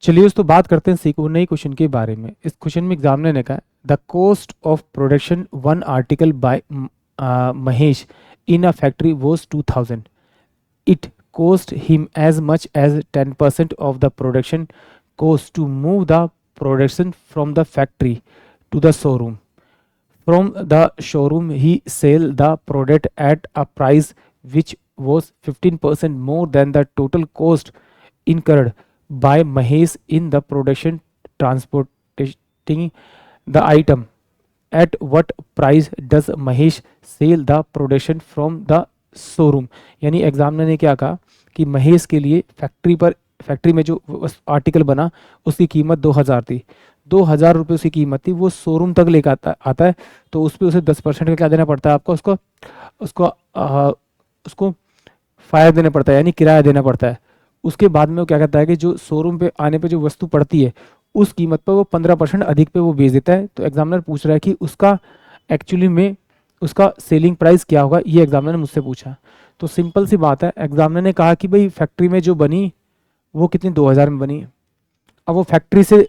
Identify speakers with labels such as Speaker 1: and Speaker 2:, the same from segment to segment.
Speaker 1: चलिए दोस्तों बात करते हैं सीखो नई क्वेश्चन के बारे में। इस क्वेश्चन में एग्जामिनर ने कहा the cost of production one article by Mahesh in a factory was 2000. It cost him as much as 10% of the production cost to move the production from the factory to the showroom. From the showroom, he sell the product at a price which was 15% more than the total cost incurred by Mahesh in the production transporting the item. At what price does Mahesh sell the production from the showroom? यानी examiner ने क्या कहा कि महेश के लिए factory में जो article बना उसकी कीमत 2000 थी, 2000 रुपये उसकी कीमत थी, वो शोरूम तक लेकर आता है तो उस पर उसे 10% का क्या देना पड़ता है आपको, उसको उसको उसको फायर देना पड़ता है, यानी किराया देना पड़ता है। उसके बाद में वो क्या कहता है कि जो शोरूम पे आने पे जो वस्तु पड़ती है उस कीमत पर वो 15% अधिक पे वो बेच देता है। तो एग्जामिनर पूछ रहा है कि उसका एक्चुअली में उसका सेलिंग प्राइस क्या होगा, ये एग्जामिनर ने मुझसे पूछा। तो सिंपल सी बात है, एग्जामिनर ने कहा कि भाई फैक्ट्री में जो बनी वो कितनी 2000 में बनी। अब वो फैक्ट्री से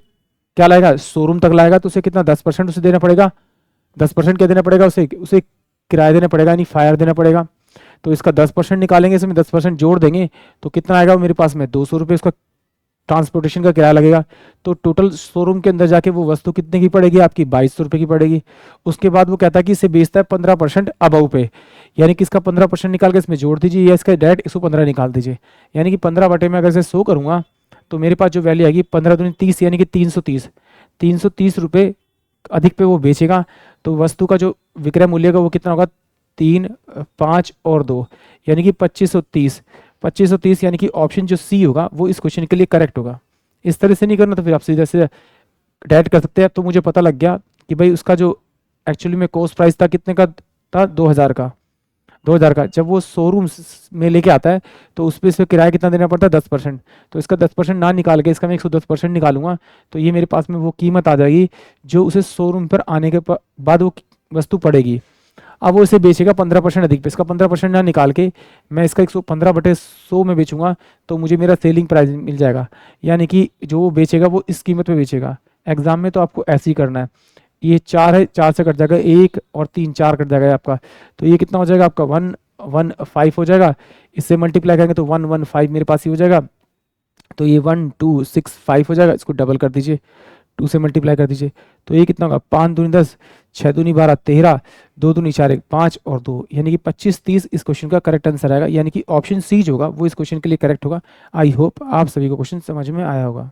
Speaker 1: क्या लाएगा, शोरूम तक लाएगा, तो उसे कितना 10% उसे देना पड़ेगा। 10% क्या देना पड़ेगा उसे किराया देना पड़ेगा, यानी फायर देना पड़ेगा। तो इसका 10% निकालेंगे, इसमें 10% जोड़ देंगे तो कितना आएगा मेरे पास में 200 रुपये उसका ट्रांसपोर्टेशन का किराया लगेगा। तो टोटल शोरूम के अंदर जाके वो वस्तु कितने की पड़ेगी आपकी 2200 रुपये की पड़ेगी। उसके बाद वो कहता है कि इसे बेचता है 15% अबव पे, यानी कि इसका 15% निकाल के इसमें जोड़ दीजिए या इसका डायरेक्ट 115 निकाल दीजिए। यानी कि 15 बटे में अगर इसे 100 करूँगा तो मेरे पास जो वैल्यू आएगी 15 दूनी 30, यानी कि 330 रुपये अधिक पे वो बेचेगा। तो वस्तु का जो विक्रय मूल्य का वो कितना होगा 3, 5 और 2, यानी कि 2530, यानी कि ऑप्शन जो सी होगा वो इस क्वेश्चन के लिए करेक्ट होगा। इस तरह से नहीं करना तो फिर आप सीधे से डायरेक्ट कर सकते हैं। तो मुझे पता लग गया कि भाई उसका जो एक्चुअली में कॉस्ट प्राइस था कितने का था 2000 का। जब वो शोरूम में लेके आता है तो उस पर इस किराया कितना देना पड़ता है 10%। तो इसका 10% ना निकाल के इसका मैं 110% निकालूंगा तो ये मेरे पास में वो कीमत आ जाएगी जो उसे शोरूम पर आने के बाद वो वस्तु पड़ेगी। अब वो इसे बेचेगा 15% अधिक पे, इसका 15% ना निकाल के मैं इसका 115/100 में बेचूंगा तो मुझे मेरा सेलिंग प्राइस मिल जाएगा, यानी कि जो वो बेचेगा वो इस कीमत पे बेचेगा। एग्जाम में तो आपको ऐसे ही करना है। ये 4 है, 4 से कट जाएगा 1 और 3, 4 कट जाएगा आपका। तो ये कितना हो जाएगा आपका 115 हो जाएगा। इससे मल्टीप्लाई करेंगे तो 115 मेरे पास ही हो जाएगा। तो ये 1265 हो जाएगा, इसको डबल कर दीजिए, 2 से मल्टीप्लाई कर दीजिए। तो ये कितना होगा 5 दूनी 10, 6 दूनी 12, 13, 2 दूनी 4, 5 और 2, यानी कि 2530 इस क्वेश्चन का करेक्ट आंसर आएगा, यानी कि ऑप्शन सी जो होगा वो इस क्वेश्चन के लिए करेक्ट होगा। आई होप आप सभी को क्वेश्चन समझ में आया होगा।